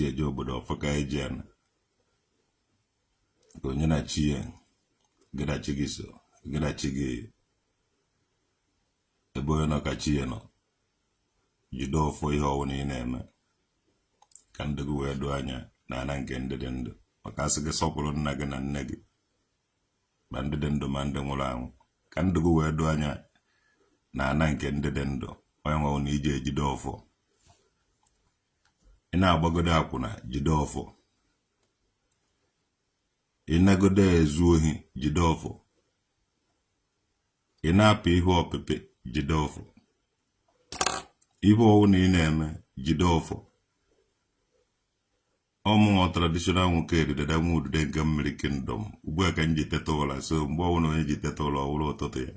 eje obodo ọfọ ka eje ana onye na chi ya gadachi gị so gadachi gị ebe onye nọ ka chi ya nọ jide ọfọ ihe ọwụna ị na-eme ka ndị gị wee doo anya na ana nke ndị dị ndụ maka asị gị sọpụrụ nna gị na nne gị ma ndị dị ndụ ma ndị nwụrụ anwụ ka ndị gị wee doo anya na ana nke ndị dị ndụ onye nwe na ije ejide ọfọ ị na-agbagodo akwụna jide ọfọ ị nagodo ezu ohi jide ọfọ ị na-apụ ihe ọpịpị jide ọfọ ihe ọwụ na ị na-eme jide ọfọ ọmụnwa traditional nwoke eridada nwa udude nke mmiri kingdom ugbu a ka m ji teta ụra so mgbe ọwụ na onye ji teta ụra ọwụrụ ụtụtụ ya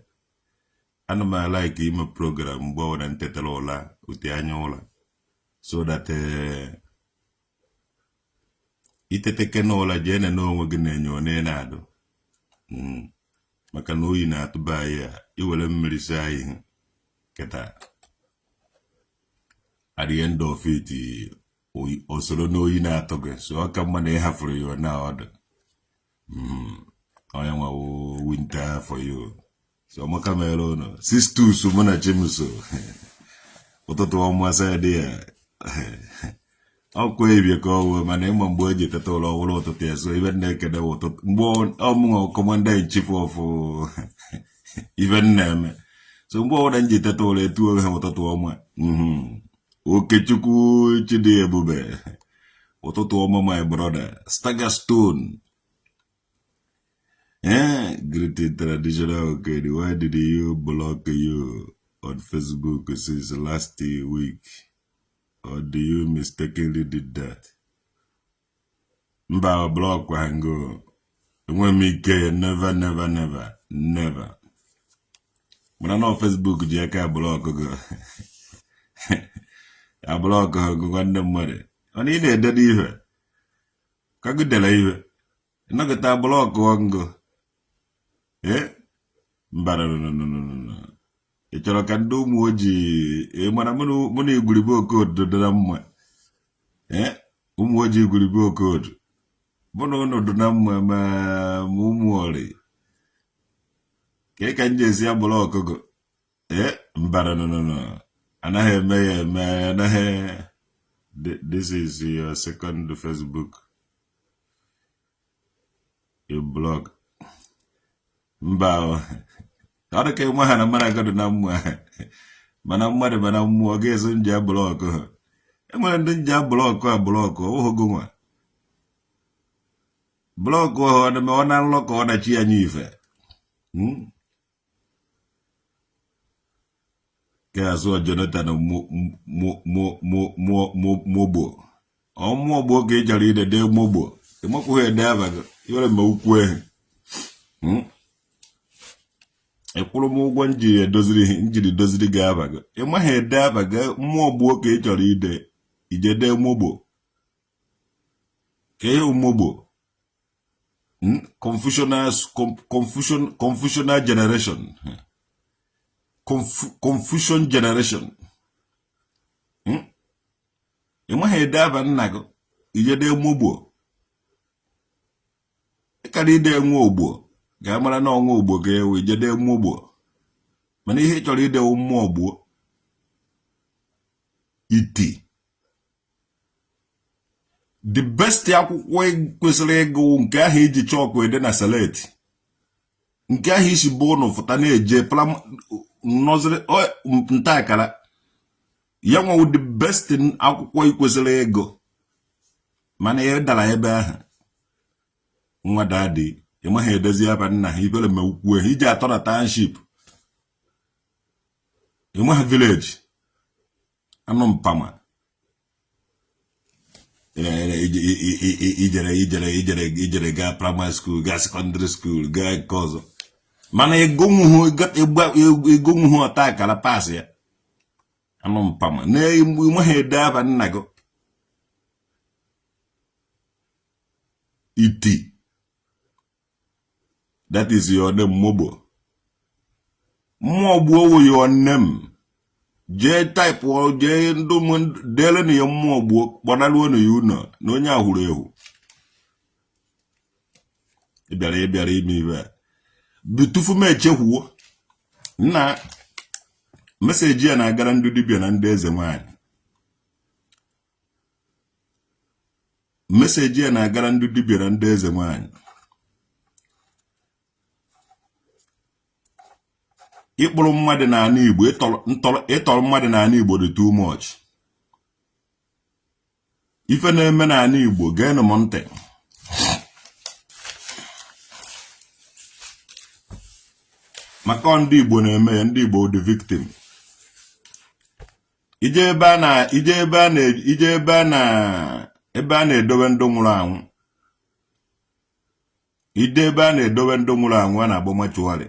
ana m alaiki ime program mgbe ọwụ na ntetara ụra ute anya ụra so that iteteke n'ụra jee na n'onwe gị na-enyo onye na-adụ maka na oyi na-atụba anyị a iwere mmiri saa ihe kịta at the end of it osoro n'oyi na-atụ gị so ọ ka mma na ịhafụrụ ya na ọdụ onye nwawo winter for you so maka mere ụnụ 6-2 mụ na chimso ụtụtụ ọmụasa dị ya ọkwa ebie ka ọwụ mana ịma mgbe o ji teta ụlọ ọhụrụ ụtụtụ ya so ibe na-ekede ụtụtụ mgbe ọmụnwa commander in chief of ibe na-eme so mgbe ọwụda nji teta ụlọ etuo ha ụtụtụ ọma Okechukwu chidi ebube ụtụtụ ọma my brother Staggerstone greeted traditional okay why did you block you on Facebook since last week? Or do you mistakenly did that? Mba block wango. When me care never. When I know Facebook jeka block go. I block go gwande mwere. Oni ine dedi iwe. Kagu dela iwe. Ino kita block wango. Mba no. Ịchọrọ ka ndị ụmụ ojii mana mụ na igwuribe okodo dị na mma ụmụ ojii igwuribe okodo mụ na ụnụ dị na mma ma ụmụ ori ka ị ka nje esi agbụrụ ọkụgụ mbara no anaghị eme ya eme anaghị. This is your second Facebook you blog mba ọ dị ka ịma ha na mara agado na mmụọ mana mmadụ mana mmụọ ga-eso nje blọkụ ha enwere ndị nje blọkụ a blọkụ ọhụgo nwa blọkụ ọ na nlọ ka ọ dachi anya ife ka azụ Jonathan mogbo ọmụọgbo ka ị jara idede mogbo ịmakwụghị ede abago iwere mgbe ukwu ehi ekwuru m ụgwọ njiri doziri gị abago ịmaghị ede abago mmụọ gbuo ka ị chọrọ ide ijede mogbo ka ihe mogbo confusional generation confusion generation ịmaghị ede aba nna gị ijede mogbo ịkara ide enwe ogbo ga-amara na ọnwa ogbo ga-ewe ijede mogbo mana ihe ị chọrọ ide mmụọ gbuo iti the best akwụkwọ kwesịrị ịgụ nke ahụ iji chọọkụ ede na saleti nke ahụ isi bụ ụnụ fụta na-eje nọziri nta akara ya nwewu the best akwụkwọ ikwesịrị ịgụ mana ya dara ebe ahụ nwa dadị ịmaghị edezi aba nna ha ibere ma ukwu iji atọ na township ịmaghị anụ mpama ijere gaa primary school gaa secondary school gaa nke ọzọ mana egonwuhu ọta akara pas ya anụ mpama na ịmaghị ede aba nna gị iti. That is your name, Mobo. Mobo, your name. je type o je ndo mun dele ni yammo gbo bonalu no yuno no nya huru ehu biara imi be bitufu me chehuo na message ya na agara ndu dibia na ndị Ezenwanyi message ya na agara ndu dibia na ndị Ezenwanyi ịkpụrụ mmadụ na ana Igbo ịtọrọ mmadụ na ana Igbo dị too much ife na-eme na ana Igbo geenụ m ntị maka ndị Igbo na-eme ya ndị Igbo the victim ije ebe a na-edobe ndụ nwụrụ anwụ ide ebe a na-edobe ndụ nwụrụ anwụ a na-agba machuari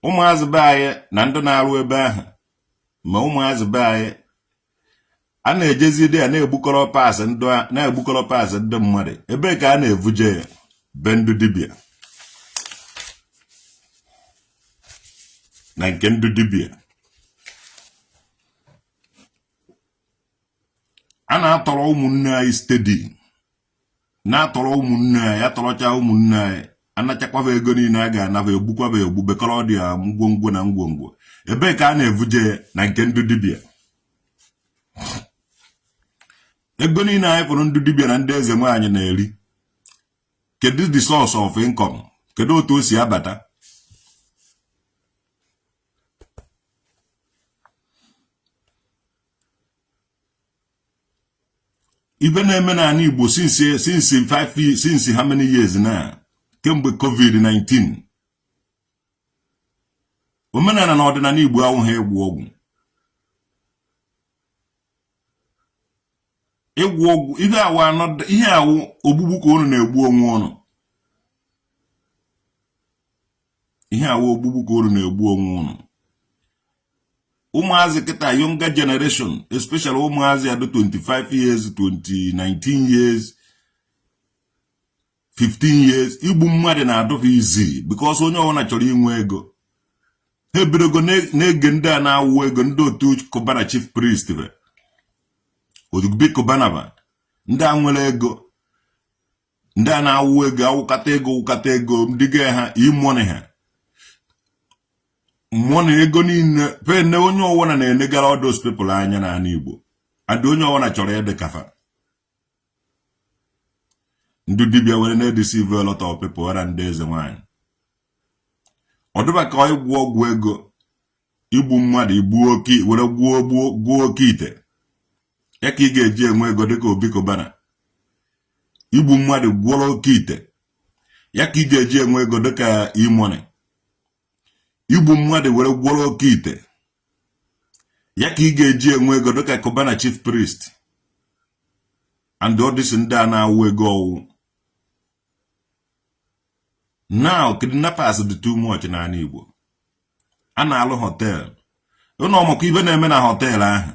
ụmụazị be anyị na ndị na-arụ ebe ahụ ma ụmụazị be anyị a na-ejezi ide ya na-egbukọrọ paasị ndị mmadụ ebe ka a na-evuje ya be ndụ dibịa na nke ndụ dibịa a na-atọrọ ụmụnne anyị stedi na-atọrọ ụmụnne anyị atọrọcha ụmụnne anyị anachakwafa ego niile a ga-anafa egbukwaba egbu bekọrọ dị ya ngwongwo na ngwongwo ebe ka a na-evuje na nke ndụ dibịa ego niile anyị fụrụ ndụ dibịa na ndị Ezenwanyi na-eri kedu the source of income kedu otu o si abata ibe na-eme na ana Igbo since how many years na kemgbe COVID-19 omenala na ọdịnala Igbo awụghị ịgwụ ọgwụ ihe awụ ogbugbu ka unu na-egbu onwe unu ihe awụ ogbugbu ka unu na-egbu onwe unu ụmụazị kịta younger generation especially ụmụazị ado 25 years 19 years 15 years igbu mmadụ na-adọka easy because onye ọbụla chọrọ inwe ego ha ebidogo na-ege ndị a na-awụ ego ndị otu Kobana chief priest odugbe Kobana ndị a nwere ego ndị a na-awụ ego awụkata ego ndị ga ha imone ha money ego niile pene onye ọwụna na-enegara all those people anya na ana Igbo adị onye ọwụna chọrọ ede kafa ndị dibịa were na-edeceive a lot of people were ndị Ezenwanyi ọdụba ka ịgwụ ọgwụ ego igbu mmadụ igbu oke were gwuo oke ite ya ka ị ga-eji enwe ego dịka Obi Kobana igbu mmadụ gwụọrọ oke ite ya ka ị ga-eji enwe ego dịka imone igbu mmadụ were gwọrọ oke ite ya ka ị ga-eji enwe ego dịka Kobana chief priest and all this ndị a na-awụ ego ọwụ now kidnappers dị too much na ana Igbo a na-alụ hotel ụnụ ọmụkọ ibe na-eme na hotel ahụ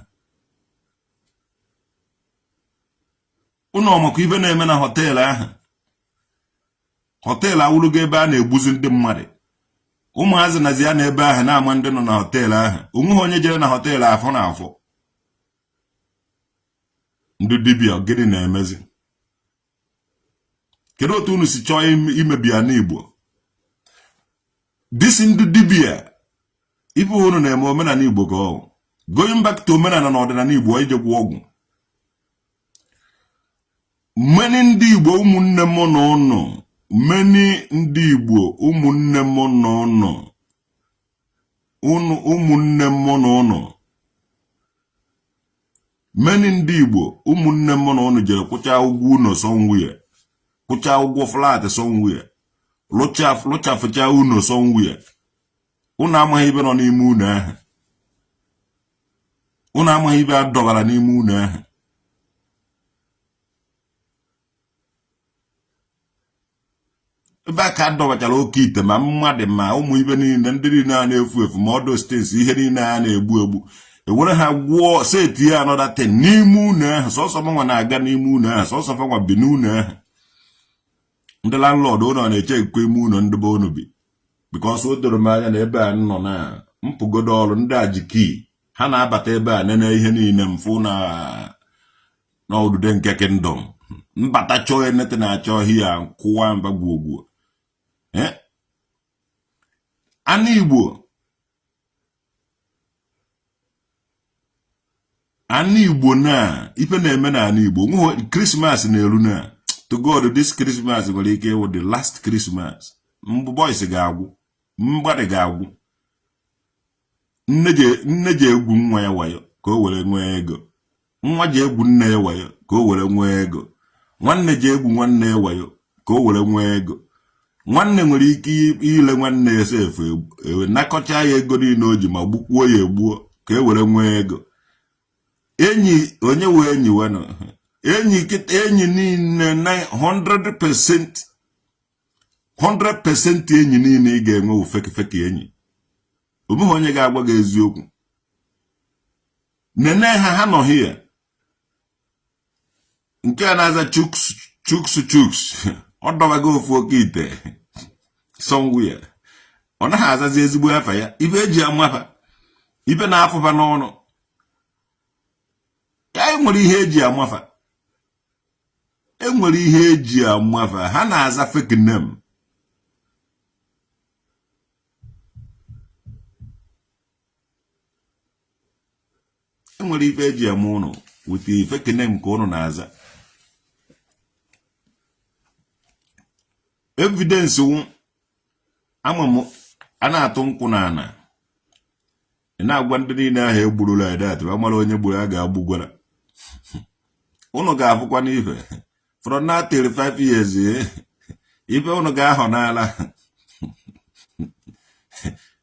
ụnụ ọmụkọ ibe na-eme na hotel ahụ hotel awụrụgo ebe a na-egbuzi ndị mmadụ ụmụazị nazi ya na ebe ahụ na-ama ndị nọ na hotel ahụ onweghị onye jere na hotel afọ na afọ ndị dibịa gịnị na-emezi kedu otu unu si chọọ imebi ana Igbo disi ndị dibịa ife unu na-eme omenala Igbo ka ọ going back to omenala na ọdịnala Igbo ijekwa ọgwụ many ndị Igbo ụmụnne m na ụnụ many ndị Igbo ụmụnne m na ụmụnne m na ụnụ many ndị Igbo ụmụnne m na ụnụ jere kwụcha ụgwọ ụnọ somewhere kwụcha ụgwọ flat somewhere lụchafụcha ụnọ somewhere ụnụ amaghị ibe nọ n'ime ụnọ ahụ ụnụ amaghị ibe adọbara n'ime ụnọ ahụ ebe a ka adọbachara oke ite ma mmadụ ma ụmụ ibe niile ndị niile a na-efu efu ma ọdụ steeti ihe niile a na-egbu ewere ha gwụọ seti ya anọda 10 n'ime ụnọ ahụ sọsọ nwa na-aga n'ime ụnọ ahụ sọsọ nwa bi n'ụnọ ahụ ndị landlord ụnọ na-eche ekwe ime ụnọ ndị be unu bi because o doro m anya na ebe a nọ na mpụgodo ọrụ ndị a ji kii ha na-abata ebe a nene ihe niile mfu na n'ọdụde nke kingdom mbata chọọ enete na-achọ hia kwụwa mba gwuogwuo Ani Igbo na ife na-eme na Ani Igbo nwe Christmas na-eru na to God this Christmas nwere ike ịwụ the last Christmas mbụ boys ga-agwụ mgbade ga-agwụ nne je egwu nwa ya wayo ka o were nwee ego nwa je egwu nne ya wayo ka o were nwee ego nwanne je egwu nwanne ya wayo ka o were nwee ego nwanne nwere ike ile nwanne ya sefu nakọcha ya ego niile o ji ma gbukwuo ya egbuo ka e were nwee ego enyi onye wee enyi weno enyi niile 100% enyi niile ị ga-enwe ufeke enyi omeghị onye ga-agwa gị eziokwu nene ha nọ hie nke a na-aza chuks ọ dọbago ofu oke ite somewhere ọ naghị azazi ezigbo afa ya ibe eji amafa ibe na-afụba n'ọnụ ya enwere ihe eji amafa ha na-aza fake name enwere ife eji ama ụnụ with fake name ka ụnụ na-aza evidence wu amam a na-atụ nkwụ n'ana ị na-agwa ndị niile ahụ egburula edat amara onye gburu a ga-agbugwara ụnụ ga-afụkwa n'ife from now 35 years ife ụnụ ga-ahọ n'ala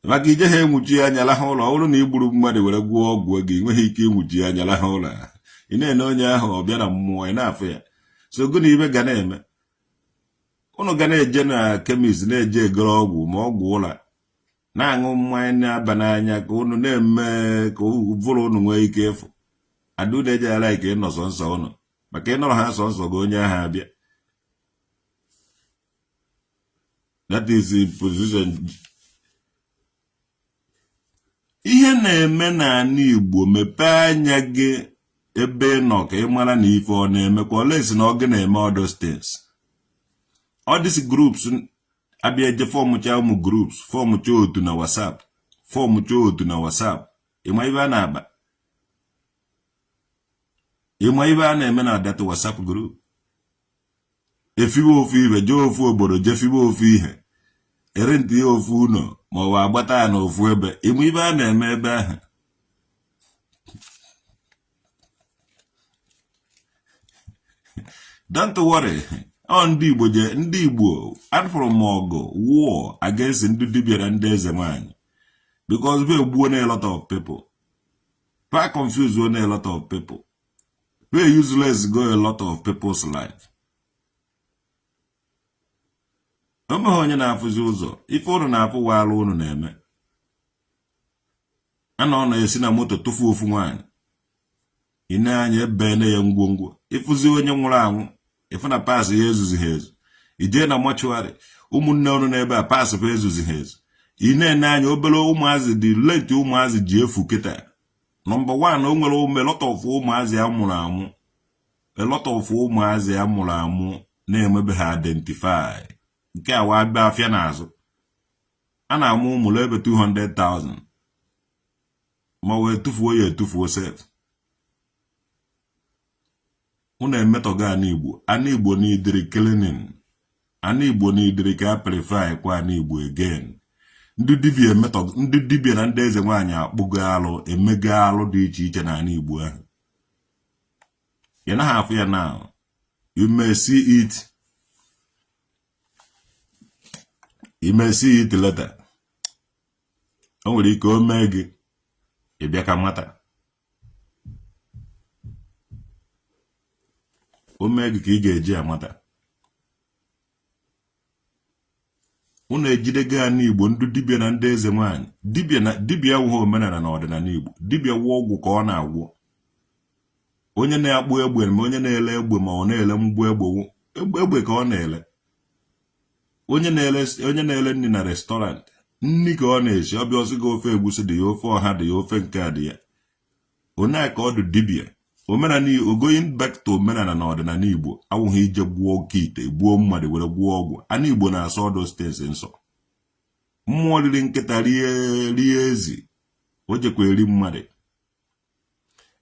maka ije ha enwuchi anya laha ụlọ ọrụ na igburu mmadụ were gwụọ ọgwụ gị nweghị ike inwuchi anya laha ụlọ ị na-ene onye ahụ ọ bịa na mmụọ ị na-afụ ya so gụna ibe ga na-eme ụnụ ga na-eje na kemis na-eje egoro ọgwụ ma ọgwụ ụlọ na-aṅụ mmanya na-aba n'anya ka ụnụ na-eme ka ụvụrụ ụnụ nwee ike ịfụ adụ na-eje ala ike ịnọ sọnsọ ụnụ maka ịnọrọ ha sọnsọ gị onye ahụ abịa that is the position ihe na-eme na Ani Igbo mepee anya gị ebe nọ ka ị mara na ife ọ na-eme kwa olesi na ọ gị na-eme other states all these groups abịa eje fọmụcha ụmụ groups fọmụcha otu na WhatsApp ịma ibe a na-aba ịma ibe a na-eme na data WhatsApp group efiwe ofu ibe jee ofu obodo jefiwe ofu ihe erenti ya ofu ụlọ ma ọ bụ agbata ya n'ofu ebe ịma ibe a na-eme ebe ahụ don't worry ndị Igbo afụrụ m ọgụ war against ndị dibịa na ndị Ezenwanyi because we gbuo na a lot of people we confuse on a lot of people we useless go a lot of people's life omeghị onye na-afụzi ụzọ ife ụnụ na-afụ walụ ụnụ na-eme a na ọ na-esi na moto tụfu ofu nwaanyị ị na-anya ebe na ya ngwongwo ịfụzi onye nwụrụ anwụ ife na paasị ya ezuzi ha ezu ijee na mọchụarị ụmụnne ọnụ n'ebe a paasị fa ezuzi ha ezu ị na-ene anya obere ụmụazị dị leti ụmụazị ji efu kịta nọmba 1 o nwere ume lot of ụmụazị amụrụ amụ na-emebe ha identify nke a wa abịa afịa n'azụ a na-amụ ụmụlụ ebe 200,000 ma wee tụfuo ya etufuo sef ụnụ emetọga Ani Igbo n'idiri cleaning Ani Igbo n'idiri ka a purify kwa Ani Igbo again ndị dibịa na ndị Ezenwanyi akpụgo alụ emego alụ dị iche iche na Ani Igbo ahụ ya na ha afụ ya now you may see it later o nwere ike o mee gị ịbịa ka mata o mee gị ka ị ga-eji amata ụnụ ejidego Ani Igbo ndị dibịa na ndị Ezenwanyi dibịa wuha omenala na ọdịnala Igbo dibịa wuo ọgwụ ka ọ na-agwọ onye na-akpụ egbe ma onye na-ele egbe ma ọ na-ele mgbu egbe ka ọ na-ele onye na-ele nri na restaurant nri ka ọ na-esi ọbịa ọsị gị ofe egwusi dị ya ofe ọha dị ya ofe nke a dị ya Ona ka ọdụ dibia. Omenala going back to omenala na ọdịnala Igbo awụghị ije gbuo oke ite gbuo mmadụ were gbuo ọgwụ. Ana Igbo na-asọ ọdụ steeti nsọ. Mmụọ riri nkịta rie ezi o jekwa eri mmadụ.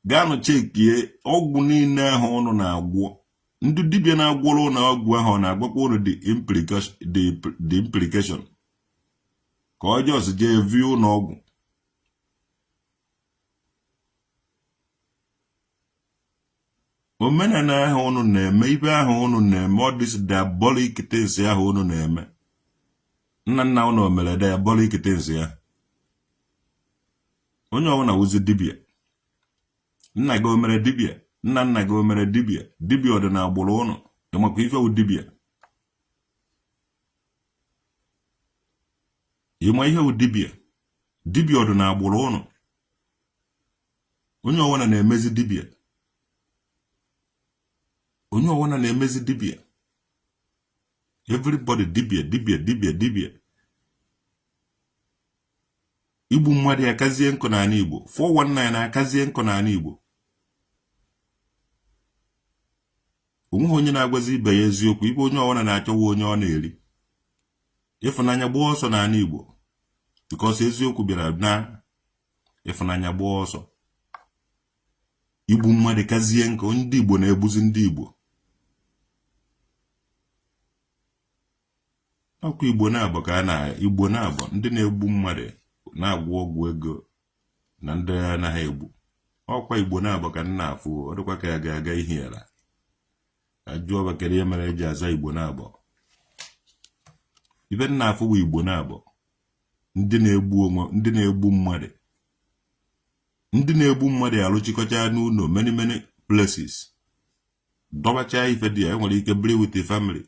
Gaanụ chekie ọgwụ niile ahụ ọnụ na-agwọ. Ndị dibia na-agwọrọ na ọgwụ ahụ na-agwakwa ụnụ the implication. Ka ọ jọs jee vie ụlọ ọgwụ. Omenala ahụ ụnụ na-eme ibe ahụ ụnụ na-eme ọ dịsị diabolic things ahụ ụnụ na-eme. Nna nna ụnụ mere diabolic things ya. Onye ọbụla wụzi dibia. Nna gị o mere dibia. Nna nna gị o mere dibia. Dibia ọ dị na agbụrụ ụnụ. Ịmakwa ife wụ dibia. Ịma ihe wụ dibia. Dibia ọ dị na agbụrụ ụnụ. Onye ọbụla na-emezi dibia. Onye ọbụla na-emezi dibia. Everybody dibia. Igbu mmadụ ya akazie nkụ n'ala Igbo. 419 na-akazie nkụ n'ala Igbo. Onweghị onye na-agwazi ibe ya eziokwu. Ibe onye ọbụla na-achọwa onye ọ na-eri. Ịfụnanya gba ọsọ n'ala Igbo. Because eziokwu bịara na ịfụnanya gba ọsọ. Igbu mmadụ kazie nkụ. Ndị Igbo na-egbuzi ndị Igbo. Ọkwa Igbo na-abụ ka a na Igbo na-abụ ndị na-egbu mmadụ na-agwọ ọgwụ ego na ndị anaghị egbu. Ọkwa Igbo na-abụ ka nna afụ ọ dịkwa ka ya ga-aga ihe yara. Ajụọ bakere ya mere eji aza Igbo na-abụ. Ibe nna afụ bụ Igbo na-abụ ndị na-egbu onwe ndị na-egbu mmadụ. Ndị na-egbu mmadụ alụchikọcha n'ụlọ many places. Dọbacha ife dị ya enwere ike biri with the family.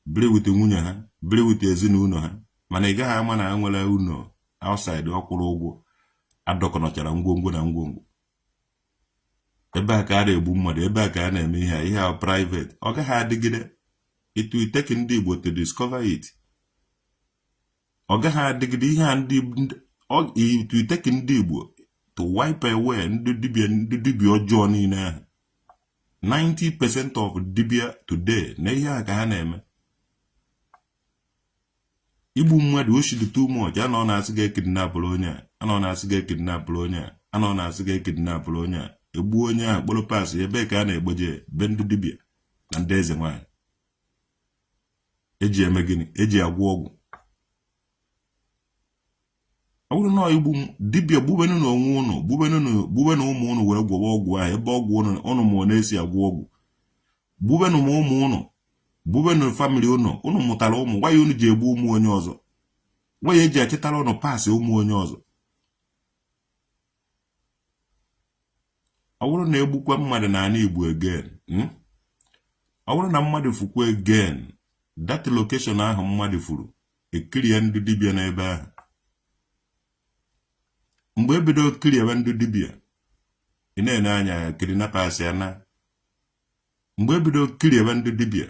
Biri with nwunye ha, biri with ezinụlọ ha. Mana ị gaghị ama na nwere ụlọ outside ọkwụrụ ụgwọ adọkọnọchara ngwongwo na ngwongwo. Ebe a ka a na-egbu mmadụ, ebe a ka a na-eme ihe a private. Ọ gaghị adịgide. It will take ndị Igbo to discover it. Ọ gaghị adịgide ihe a it will take ndị Igbo to wipe away ndị dibia ọjọọ niile ahụ. 90% of dibia today na ihe a ka ha na-eme. Igbu mmadụ o shiri too much. Anọ na-asị ga kidnapụrụ onye a. Anọ na-asị ga kidnapụrụ onye a. Anọ na-asị ga kidnapụrụ onye a. Egbu onye a kpọrọ pass ebe ka a na-egboje be ndị dibia na ndị Ezenwanyi. Eji eme gịnị? Eji agwọ ọgwụ. Ọ bụrụ na igbu dibia gbubenu na onwe ụnụ, gbubenu ụmụ ụnụ were gwọwa ọgwụ ahụ ebe ọgwụ ụnụ mụọ na-esi agwọ ọgwụ. Gbubenu ma ụmụ ụnụ, gbubenu family ụnụ mụtara ụmụ. Gwa ya ụnụ ji egbu ụmụ onye ọzọ. Gwa ya eji achịtara ụnụ paasị ụmụ onye ọzọ. Ọ bụrụ na egbukwa mmadụ n'ala Igbo again, ọ bụrụ na mmadụ fukwa again, that location ahụ mmadụ furu ekirie ndị dibia n'ebe ahụ. Mgbe ebido kiri ebe ndị dibia, ị na-ene anya kiri na paasị ya na. Mgbe ebido kiri ebe ndị dibia,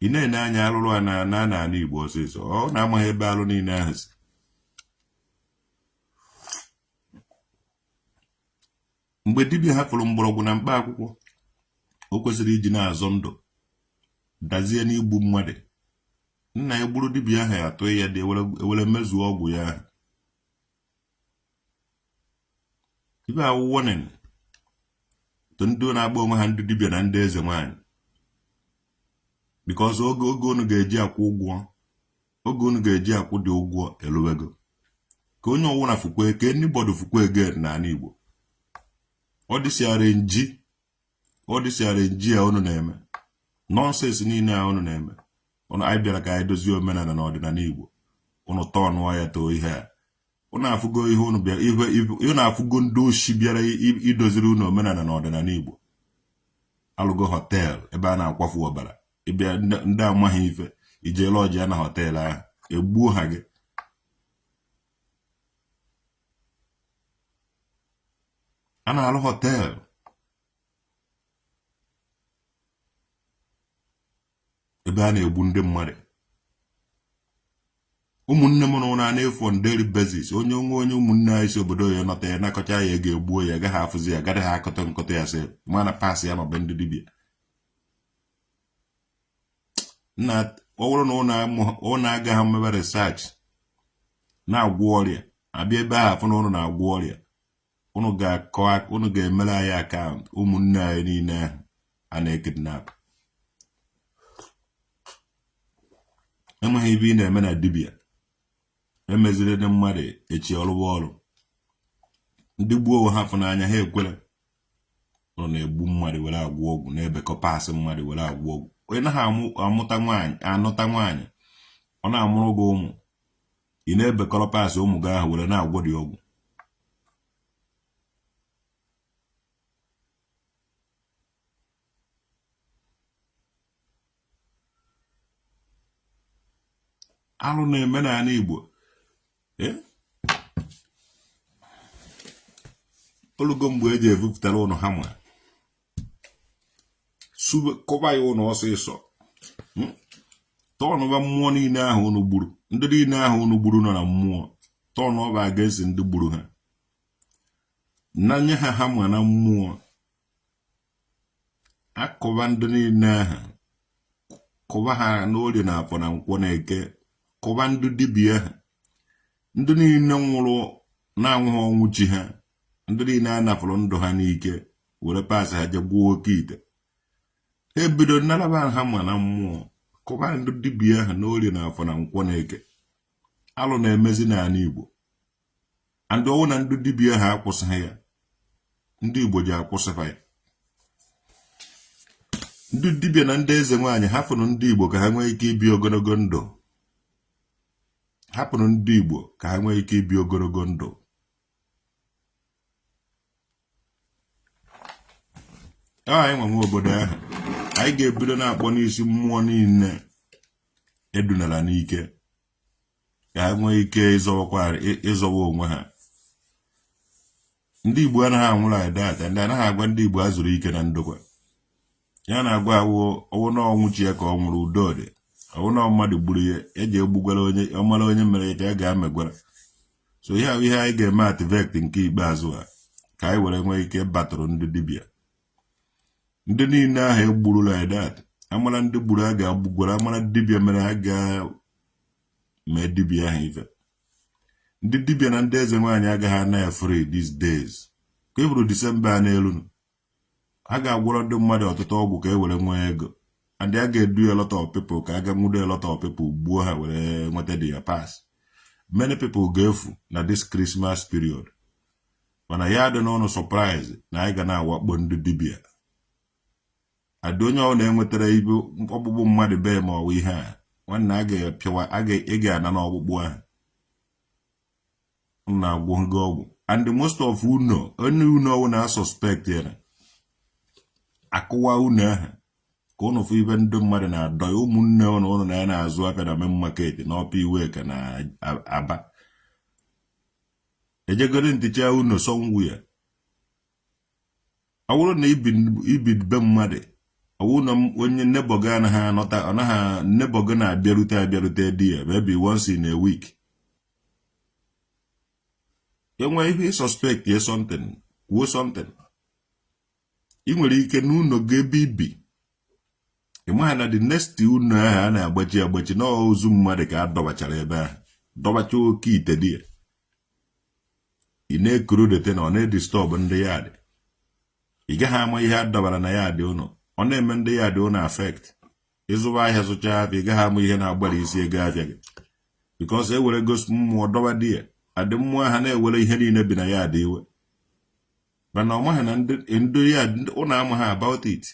ị na-ene anya alụrụ a na Igbo ọsịsọ. Ọ na-amaghị ebe alụ niile ahụ si. Mgbe dibia hapụrụ mgbọrọgwụ na mkpa akwụkwọ, o kwesịrị iji na-azọ ndụ dazie n'igbu mmadụ. Nna ya gburu dibia ahụ ya atụ ya dị ewere mezuo ọgwụ ya ahụ. Ibe awụ warning to ndị na-agba onwe ha ndị dibia na ndị Ezenwanyi. Because oge unu ga-eji akwụ ụgwọ, oge unu ga-eji akwụ dị ụgwọ eluwego. Ka onye ọwụna fukwe, ka anybody fukwe again n'ala Igbo. Ọ dịsịara nji ya unu na-eme. Nonsense niile a unu na-eme. Anyị bịara ka anyị dozie omenala na ọdịnala Igbo. Unu tọọ ya too ihe a. Unu afụgo ihe unu bịara ihe na-afụgo ndị oshi bịara idoziri unu omenala na ọdịnala Igbo. Alụgo hotel ebe a na-akwafu ọbara. Ịbịa ndị amaghị ife ije lọji ya na hotel ahụ egbuo ha gị. A na-alụ hotel ebe a na-egbu ndị mmadụ. ụmụnne m na na-efu on daily basis onye ụmụnne anyị si obodo ya nọta ya nakọcha ya ga-egbuo ya gaghị afụzi ya gaghị akọta nkọta ya sị mana pasị ya ma be ndị dibịa na ọ bụrụ na ụnụ agaghị mmebe research na-agwọ ọrịa abịa ebe ahụ afụ na ụnụ na-agwọ ọrịa ụnụ ga-emere anyị akaụntụ ụmụnne anyị niile ahụ a na-ekidnap enweghị ibe ị na-eme na dibịa emeziri ndị mmadụ echi ọrụwa ọrụ ndị gbuo ha fụ n'anya ha ekwere ụnụ na-egbu mmadụ were agwọ ọgwụ na-ebekọ pasị mmadụ were agwọ ọgwụ onye naghị amụta nwaanyị anụta nwaanyị ọ na-amụrụ gị ụmụ ị na-ebekọrọ pasị ụmụ gị ahụ were na-agwọ dị ọgwụ alụ na-eme n'ala Igbo olugo mgbe eji evupụtara ụnụ ha ma kọba ya ụnụ ọsịsọ tọọnụba mmụọ niile ahụ ụnụ gburu ndị niile ahụ ụnụ gburu nọ na mmụọ tọọnụ ọba against ndị gburu ha nanye ha ma na mmụọ akọba ndị niile ahụ kọba ha n'orie na afọ na nkwọ na eke kọba ndị dibịa ha ndị niile nwụrụ na-anwụghị ọnwụ chi ha ndị niile a napụrụ ndụ ha n'ike were pasị ha jegbuo oke ite ebido nnaraba ha ma na mmụọ kọba ndị dibịa ha n'orie na afọ na nkwọ na eke alụ na-emezi n'ala Igbo and ọwụ na ndị dibịa ha akwụsịghị ya ndị Igbo ji akwụsịfa ya ndị dibịa na ndị eze nwaanyị hapụrụ ndị Igbo ka ha nwee ike ibi ogologo ndụ hapụrụ ndị Igbo ka ha nwee ike ibi ogologo ndụ anyị nwe obodo ahụ anyị ga-ebido na-akpọ n'isi mmụọ niile edunala n'ike ka ha nwee ike ịzọwa onwe ha ndị Igbo anaghị anwụrụ anyị data ndị anaghị agwa ndị Igbo a zụrụ ike na ndokwa ya na-agwa ọwụ na ọnwụ chi ya ka ọ nwụrụ udo dị ọwụ na mmadụ gburu ya eji egbugwara onye ọmara onye mere ya ka ya ga-amegwara so ihe ahụ ihe anyị ga-eme activate nke ikpeazụ a ka anyị were nwee ike batụrụ ndị dibịa ndị niile ahụ egburula edat amara ndị gburu a ga-agbugwara amara dibịa mere a ga-mee dibịa ahụ ife ndị dibịa na ndị eze nwaanyị agaghị ana free these days ka e bụrụ Disemba a n'elu a ga-agwọrọ ndị mmadụ ọtụtụ ọgwụ ka e were nwee ego and a ga-edu a lot of people ka a ga nwudo a lot of people gbuo ha were nweta their pass many people ga-efu na this Christmas period mana ya dị n'ọnụ surprise na anyị ga na-awakpo ndị dibịa adị onye ọ na-enwetara ibe ọgbụgbụ mmadụ bee ma ọwụ ihe a nwanne a ga-apịawa ị ga-ana n'ọgbụgbụ ahụ na-agwọ gị ọgwụ and most of onye ọwụ na suspect ya akụwa unu ahụ ka ụnụ fụ ibe ndị mmadụ na-adọ ya ụmụnne ụnụ na ya na-azụ afịa na main market na ọpa iwe ka na Aba ejegoro nticha unu sọngwu ya ọ bụrụ na ibi be mmadụ ọwụ na onye nnebogo anaghị anọta ọ naghị nnebogo na-abịarute di ya maybe once in a week enwe ihe suspect ya something kwuo something ị nwere ike n'ụlọ gị ebe ibi ịmaghị na the next ụlọ ahụ a na-agbachi na ozu mmadụ ka a dọbachara ebe ahụ dọbacha oke ite dị ya ị na-ekuru dete na ọ na-edistọb ndị ya dị ị gaghị ama ihe a dọbara na ya dị ụnọ ọ na-eme ndị ya dị ụnọ affect ịzụba ahịa zụcha afịa ị gaghị ama ihe na-agbara isi ego afịa gị because e were gosi mmụọ dọba di ya adị mmụọ ha na-ewere ihe niile bi na ya dị iwe mana ọ maghị na ndị ya ụnọ amaghị about it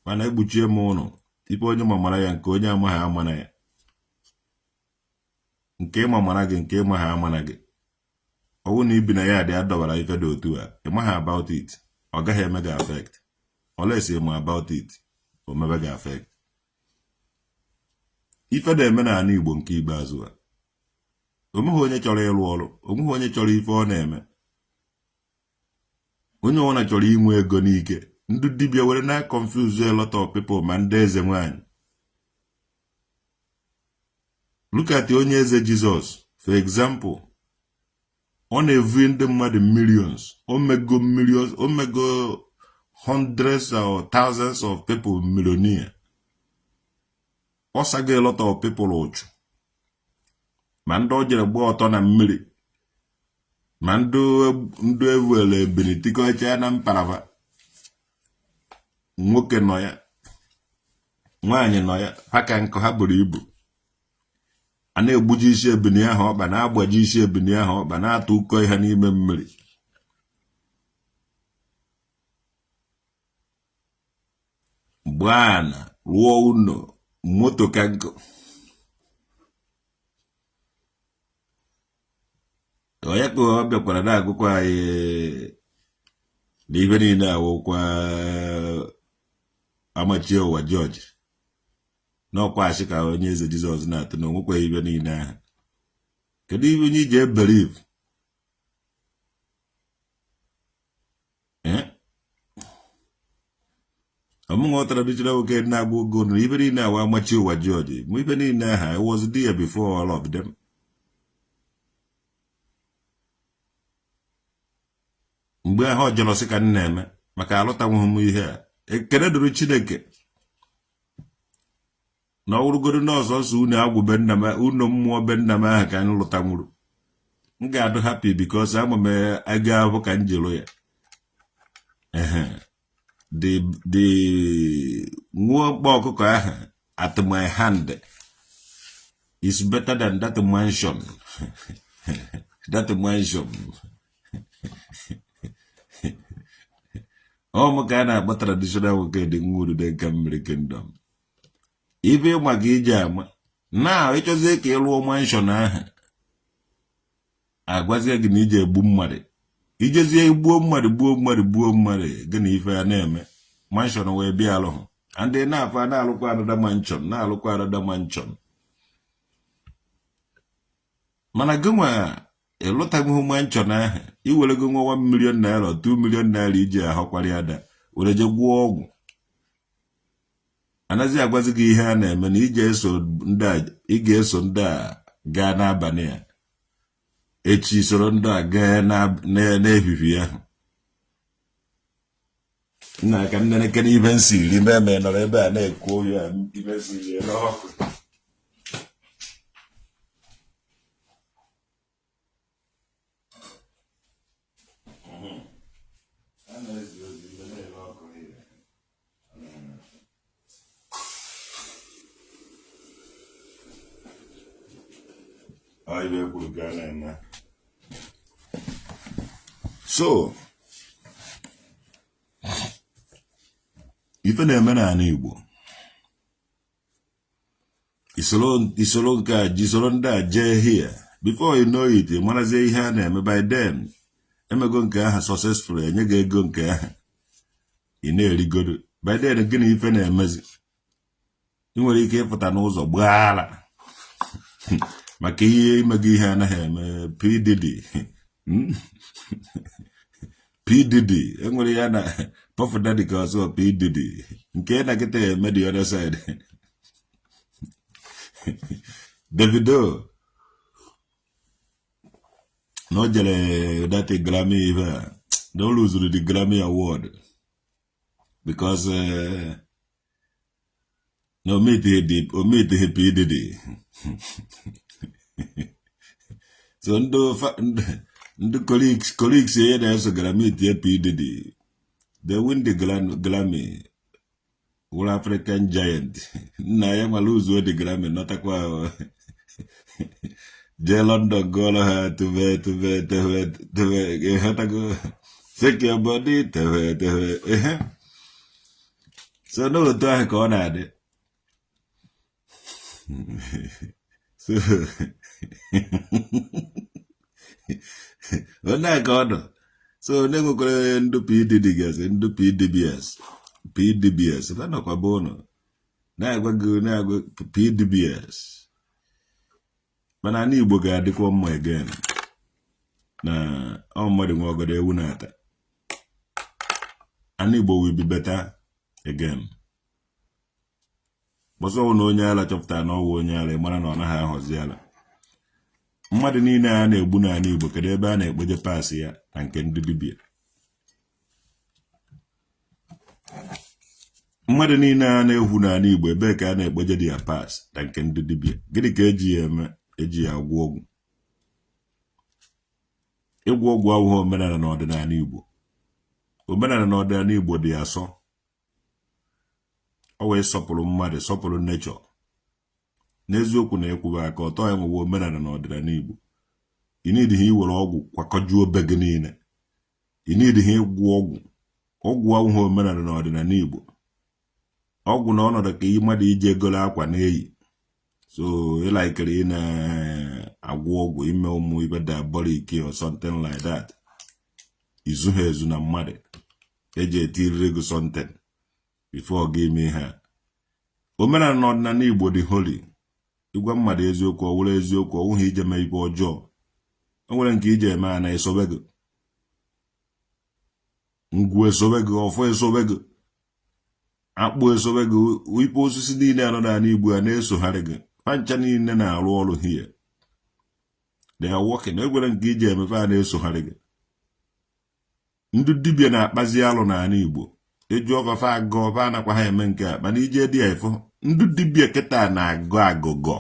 mana egbuchie m ụnụ ipe onye mamara ya nke onye amaghị amana ya nke ịmamara gị nke ịmaghị amana gị ọwụ na ibi na ya dị adọbara ife dị otu a ịmaghị about it ọ gaghị eme gị affect unless ịma about it o mebe gị affect ife na-eme n'ala Igbo nke ikpeazụ a onweghị onye chọrọ ịrụ ọrụ onweghị onye chọrọ ife ọ na-eme onye ọbụla chọrọ inwe ego n'ike ndị dibịa were na confuse a lot of people ma ndị eze nwaanyị Look at onye eze Jesus, for example. On every in the millions, omega millions, omega hundreds or thousands of people millionaire. Also a lot of people ochu. Mando jere gbo oto na mmiri. Mando ndu ewele benetiko eche na mparava. Nwoke no ya. Nwaanyị no ya. Haka nko ha buru ibu. Ana egbuji isi ebini ahụ ọkpa na agbaji isi ebini ahụ ọkpa na atụ ụkọ ihe n'ime mmiri. Bwana ruo uno moto kanko. Oya ko abia kwara na agụkwa anyị n'ihe niile awụkwa amachi ụwa George. N'ọkwa asị ka onye eze Jizọs na-atụ na onwekwa ibe niile ahụ. Kedu ibe onye ije believe? Among traditional okay na go no ibe niile awa amachi ụwa George. Mu ibe niile ahụ I was there before all of them. Mgbe ahụ ọjọrọ sị ka m na-eme maka alụtanwughị m ihe a. Ekele dịrị Chineke. Na ọrụgodo n'ọzọ nsọ unu agwụ be nna m unu mmụọ be nna m ahụ ka anyị lụtanwuru. M ga-adụ happy because ama m aga ahụ ka m jelo ya. The nwa mkpa ọkụkọ ahụ at my hand is better than that mansion. That mansion. Oh, my God, traditional worker, the mood they come kingdom. Even my gijama. Now it was a kill mansion. I was a gnija boom muddy. It just a boom muddy. Then if I name mansion will be alone. And then now I look at the mansion. Now look at the mansion. Managuma. A lot of whom mention you will go 1 million naira or 2 million naira ija hokwariada will a jog. And as I was a gay hand and ija so died, Iges on da Ghana Bania. Echi Soronda Ghana Nevia. Now I can even see, remember, no ever call you and even see it off. So, ife na-eme n'ala Igbo isoro ka jisoro ndị a jee here before you know it marazie ihe a na-eme by then emego nke aha successful enye ga ego nke aha ị na-erigodo by then gịnị ife na-emezi ị nwere ike ịpụta n'ụzọ gbaala maka ihe imego ihe anaghị eme PDD enwere ya na Puff Daddy ka ọsọ PDD nke na kịta eme the other side. Davido no jere that Grammy even don't lose the Grammy award because no meet the PDD. So the colleagues here there's a Grammy PDD. They win the Grammy. All African giant. Na yama lose with the Grammy, not a qua. J London go to go. Take your body to so no talk on it. So when I got so never go into PDD into PDBS. If I know Kabono, now I go PDBS. But I need Boga to come again. Nah, all mother will go there. Unata. I need will be better again. bọsọ na onye ala chọpụtara na ọwụ onye ala mara na ọ naghị ahọzi ala mmadụ niile a na-egbu n'ala Igbo kedu ebe a na-ekpeje paasị ya na nke ndị dibịa mmadụ niile a na-ehu n'ala Igbo ebe ka a na-ekpeje dị ya paasị na nke ndị dibịa gịnị ka eji ya eme eji ya agwọ ọgwụ ịgwọ ọgwụ awụghị omenala na ọdịnala Igbo omenala na ọdịnala Igbo dị asọ o wee sọpụrụ mmadụ sọpụrụ nechọ n'eziokwu na ekwuba aka ọtọ ya nwewe omenala na ọdịnala Igbo inidi ha iwere ọgwụ kwakọjuo be gị niile inidi ha ịgwọ ọgwụ awụghị omenala na ọdịnala Igbo ọgwụ na ọnọdụ ka mmadụ iji egolo akwa na-eyi so ịlaikere ị na-agwọ ọgwụ ime ụmụ ibe diabolic or something like that izu ha ezu na mmadụ eji etiriri gị something before gị ime ha omenala na ọdịnala Igbo dị holy ịgwa mmadụ eziokwu ọ wụrụ eziokwu ọ wụghị ije mee ibe ọjọọ o nwere nke ije eme a na-esobe gị ngwu esobe gị ọfọ esobe gị akpụ esobe gị ikpe osisi niile anọ n'ala Igbo a na-esogharị gị pancha niile na-arụ ọrụ here they are working egwere nke ije emefe a na-esogharị gị ndị dibịa na-akpazi alụ n'ala Igbo eju ọfafa agụ ọfa anakwa ha eme nke a mana ije dị ya ifo ndị dibịa kịta na-agụ agụgọ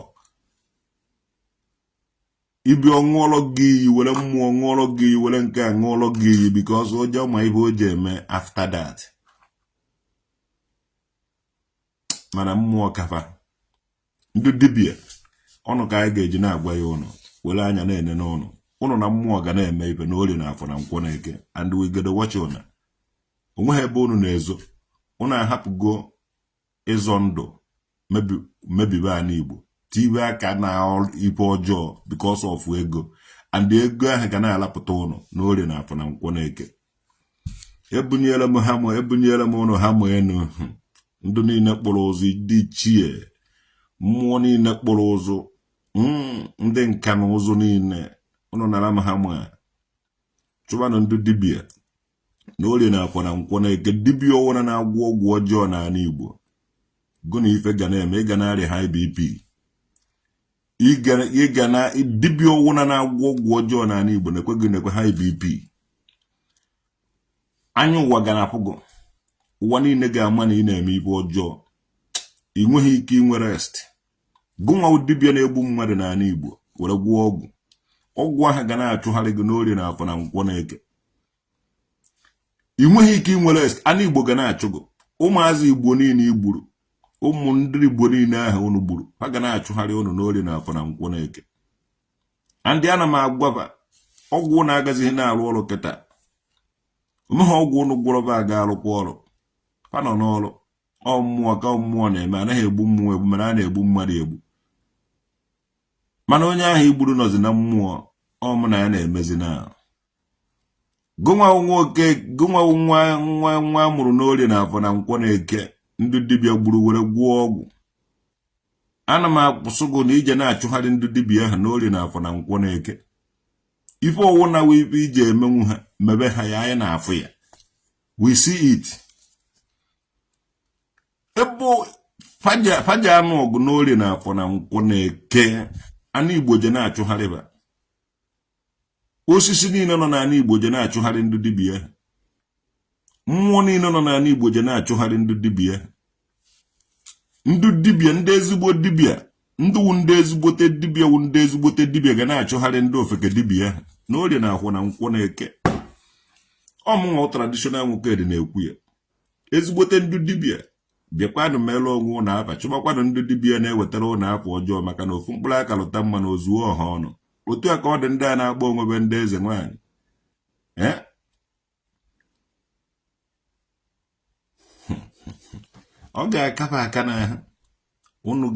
ibi ọṅụọlọ gị iyi were mmụọ ṅụọlọ gị iyi were nke a ṅụọlọ gị iyi because o je ma ihe o ji eme after that mana mmụọ kafa ndị dibịa ọnụ ka anyị ga-eji na-agwa ya ụnụ were anya na-ene n'ụnụ ụnụ na mmụọ ga na-eme ibe n'orie na afọ na nkwọ na eke and we gotta watch ụnụ onweghị ebe ụnụ na-ezo ụnụ ahapụgo ịzọ ndụ mebibe ala Igbo tibe aka na ibe ọjọọ because of ego and ego ahụ ga na-alapụta ụnụ n'orie na afọ na nkwọ na eke ebunyere m ụnụ ha ma enu ndụ niile kpụrụ ụzụ dị ichie mmụọ niile kpụrụ ụzụ ndị nka na ụzụ niile ụnụ nara m ha ma chụbanụ ndị dibịa na orie na afọ na nkwọ na eke dibịa ọwụna na-agwọ ọgwụ ọjọọ n'ala Igbo gụ na ife ga na-eme ịga na-arịa high BP ịga na dibịa ọwụna na-agwọ ọgwụ ọjọọ n'ala Igbo na-ekwe gị na-ekwe high BP anya ụwa ga na-apụgo ụwa niile ga-ama na ị na-eme ibe ọjọọ ị nweghị ike inwe rest gụnwa dibịa na-egbu mmadụ n'ala Igbo were gwụọ ọgwụ ahụ ga na-achụgharị gị n'orie na afọ na nkwọ na eke ị nweghị ike inwe rest ana Igbo ga na-achụ gị ụmụazị Igbo niile igburu ụmụ ndị Igbo niile ahụ unu gburu ha ga na-achụgharị unu n'orie na afọ na nkwọ na eke andị ana m agwaba ọgwụ na-agazighị na-arụ ọrụ kịta omeghe ọgwụ unu gwọrọba aga arụkwa ọrụ ha nọ n'ọrụ ọmmụọ ka mmụọ na-eme anaghị egbu mmụọ egbu mana a na-egbu mmadụ egbu mana onye ahụ igburu nọzi na mmụọ ọmụ na ya na-emezi na gụnwa nwa amụrụ n'orie na afọ na nkwọ na eke ndị dibịa gburu were gwụọ ọgwụ ana m akpụsụgụ na ije na-achụgharị ndị dibịa ahụ n'orie na afọ na nkwọ na eke ife ọwụ na ife ije emenwu ha mebe ha ya anyị na-afụ ya we see it ebo faja anụ ọgụ n'orie na afọ na nkwọ na eke ana Igbo je na-achụgharịba osisi niile nọ n'ala Igbo je na-achụgharị ndị dibịa mmụọ niile nọ n'ala Igbo je na-achụgharị ndị dibịa ndị ezigbo dibịa ndị ezigbote dibịa ga na-achụgharị ndị ofeke dibịa n'orie na afọ na nkwọ na eke ọmụnwa traditional nwoke dị na-ekwu ya ezigbote ndị dibịa bịakwanụ meelụ onwe ụnụ afa chụbakwanụ ndị dibịa na-ewetara ụnụ afọ ọjọọ maka na ofu mkpụrụ aka lụta mma na ozuo ọha ọnụ otu a ka ọ dị ndị a na-agba onwebe ndị Ezenwanyi ọ ga-akapa aka na ha unu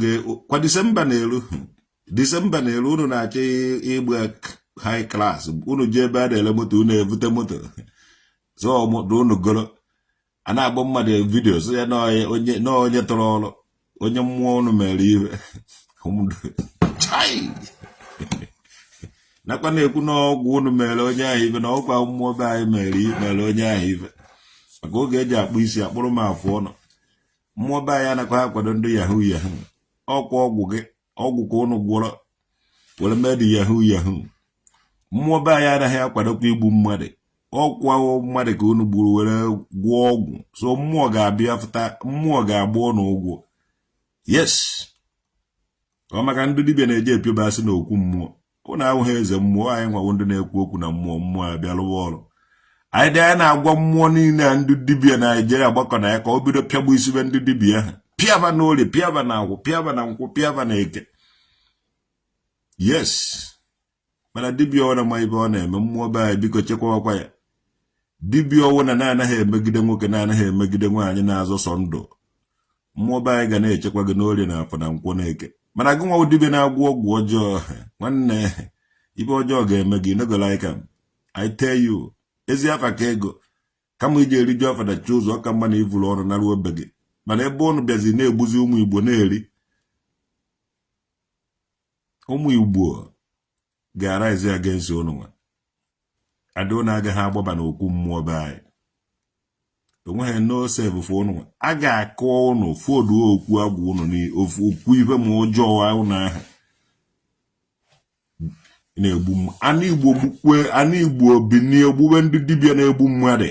kwa Disemba na-eru unu na-achọ ịgba high class unu ji ebe a na-ele moto unu evute moto so unu goro a na-agba mmadụ vidio so ya na onye tọrọ ọrụ onye mmụọ unu mere ihe nakwa na-ekwu na ọgwụ unu mere onye ahụ ibe na ọkwa mmụọ be anyị mere onye ahụ ibe maka oge eji akpụ isi akpụrụ m afụ ọnụ mmụọ be anyị anakwa akwado ndị yahoo yahoo ọkwa ọgwụ gị ọgwụ ka ụnụ gwọrọ were mee dị yahoo mmụọ be anyị anaghị akwadokwa igbu mmadụ ọkwa mmadụ ka ụnụ gburu were gwụọ ọgwụ so mmụọ ga-abịa fụta mmụọ ga-agba ụnụ ụgwọ yes ọ maka ndị dibịa na-eje epioba asị na okwu mmụọ ụnụ ahụghị eze mmụọ anyị nwawo ndị na-ekwu okwu na mmụọ abịa rụwa ọrụ anyị dị anyị na-agwa mmụọ niile a ndị dibịa Naijiria gbakọ na ya ka o bido pịagbu isibe ndị dibịa ha pịaba na orie pịaba na agwụ pịaba na nkwụ pịaba na eke yes mana dibịa ọwụna ma ibe ọ na-eme mmụọ be anyị biko chekwawakwa ya dibịa ọwụna na-anaghị emegide nwoke na-anaghị emegide nwaanyị na-azọ sọ ndụ mmụọ be anyị ga na-echekwa gị n'orie na afọ na nkwụ na eke mana gị nwa dibịa na-agwọ ọgwụ ọjọọ nwanne ibe ọjọọ ga-eme gị no go like am I tell you ezi afa ka ego kama iji eriju afa dachi ụzọ ọka mma na ivụrụ ọrụ na ruo be gị mana ebe ụnụ bịazi na-egbuzi ụmụ Igbo na-eri ụmụ Igbo ga-arise against ụnụ nwa adị ụnụ agaghị agbaba n'okwu mmụọ be anyị onweghị no save for ụnụ nwa a ga-akụ ụnụ fodu okwu agwụ ụnụ n'ofu okwu ibe ma ọjọọ ụnụ aha na-egbu anụ Igbo gbukwe anụ Igbo bini ogbube ndị dibịa na-egbu mmadụ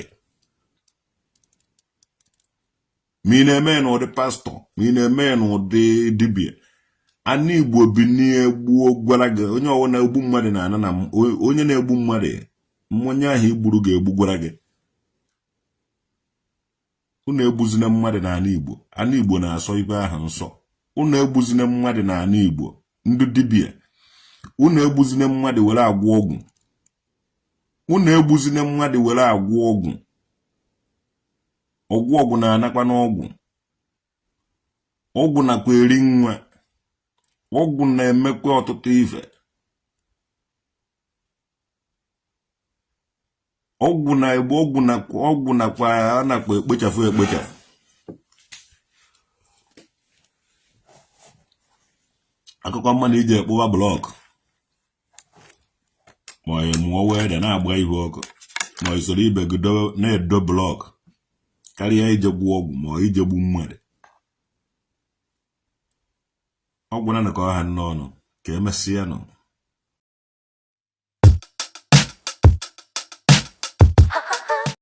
ma ị na-eme n'ụdị pastọ ma ị na-eme n'ụdị dibịa anụ Igbo bini egbuo gwara gị onye ọwụ na-egbu mmadụ na ana na onye na-egbu mmadụ onye ahụ igburu ga-egbugwara gị unu egbuzina mmadụ na anụ Igbo na-asọ ibe ahụ nsọ unu egbuzina mmadụ na anụ Igbo ndị dibịa unu egbuzine mmadụ were agwọ ọgwụ unu egbuzine mmadụ were agwọ ọgwụ na-anakwa n'ọgwụ ọgwụ nakwa eri nwa ọgwụ na-emekwa ọtụtụ ife ọgwụ na egbe ọgwụ nakwa a nakwa ekpechafu akụkọ mma na ije ekpụwa blọk ma ọ mụọ weda na-agba ihu ọkụ ma ọ soro ibe gị na-edo blọk karịa ijegbu ọgwụ ma ọ ijegbu mmadụ ọgwụ na nakọ ha n'ọnụ ka emesịa nọ